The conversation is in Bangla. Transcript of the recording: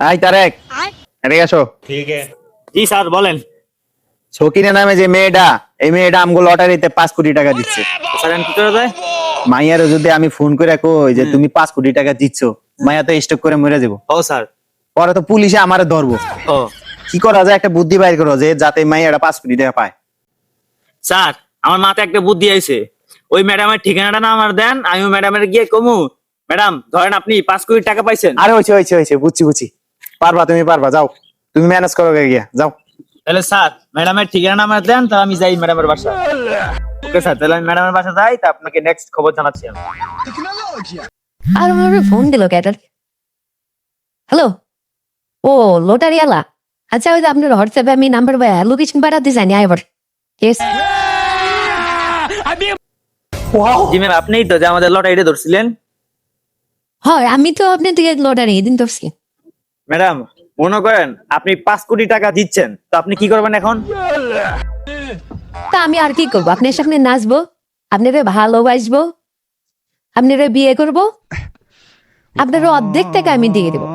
আই তারেক, এদিকে আসো। জি স্যার বলেন। সকিনা নামে যে মেয়েটা, এই মেয়েটা আমগো লটারিতে 5 কোটি টাকা দিচ্ছে। স্যার এখন কি করা যায়? মাইয়ারও যদি আমি ফোন করে কই যে তুমি 5 কোটি টাকা দিচ্ছ, মাইয়া তো স্টক করে মরে যাবো। ও স্যার। পরে তো পুলিশে আমারে ধরবো। ও কি করা যায়, একটা বুদ্ধি বাইর করো যে যাতে মাইয়াটা 5 কোটি টাকা পায়। স্যার, আমার মাথায় একটা বুদ্ধি আইছে। ওই ম্যাডামের ঠিকানাটা না আমার দেন, আমি ওই ম্যাডামের গিয়ে কমু, ম্যাডাম ধরেন আপনি 5 কোটি টাকা পাইছেন। আরে হয়েছে বুঝছি। পারবা, তুমি পারবা, যাও তুমি ম্যানেজ করো গিয়া, যাও। তাহলে স্যার ম্যাডামের ঠিকানা আমার দেন, তো আমি যাই ম্যাডামের বাসা। ওকে স্যার, তাহলে আমি ম্যাডামের বাসা যাই, তা আপনাকে নেক্সট খবর জানাচ্ছি আমি। আর আমার ফোন দিল ক্যাটার। হ্যালো, ও লটারি আলা। আচ্ছা, ওই যে আপনার হোয়াটসঅ্যাপে আমি নাম্বার লোকেশন পাঠাতে জানি আইবার। ঠিক আছে। জি ম্যাম, আপনিই তো যে আমাদের লটারিটা ধরছিলেন। হয়, আমি তো আপনার থেকে লটারি এদিন ধরছি। ম্যাডাম মনে করেন আপনি 5 কোটি টাকা দিচ্ছেন, তো আপনি কি করবেন এখন? তা আমি আর কি করবো? আপনার সামনে নাচবো, আপনারে ভালোবাসবো, আপনারে বিয়ে করবো, আপনার অর্ধেক টাকা আমি দিয়ে দেবো।